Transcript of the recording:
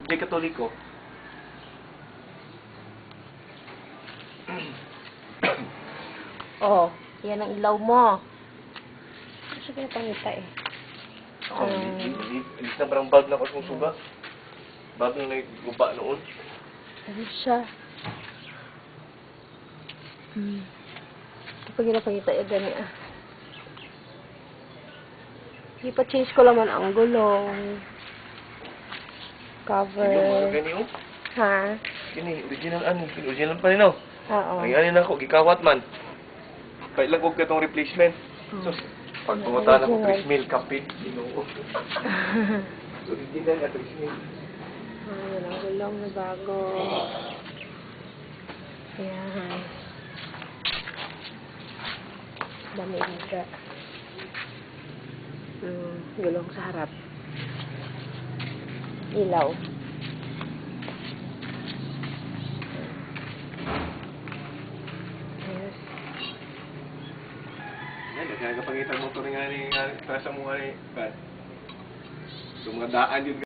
Hindi Katoliko. Oh, yan ang ilaw mo. Kasi pinapangita eh. Hindi na parang bag na kasong suga. Bag na nagguba noon. Ano siya? Pag pinapangita eh, gani ah. Ipa-change ko naman ang gulong. Cover. Yung mga gani oh. Ha? Kini, original ano. Original pa rin oh. Oo. Ang ano na ako, gikawat man. Kahit lang huwag ka itong replacement. So, pag pumunta na ko, 3 mil, kapit. Ginoo. Original na 3 mil. Yan ang gulong na bago. Ayan. Dami higa. Gulong sa harap. Ilaw. Yes. Yan, nagkagapangitang motor nga ni, sa mo nga ni, so mga daan yun.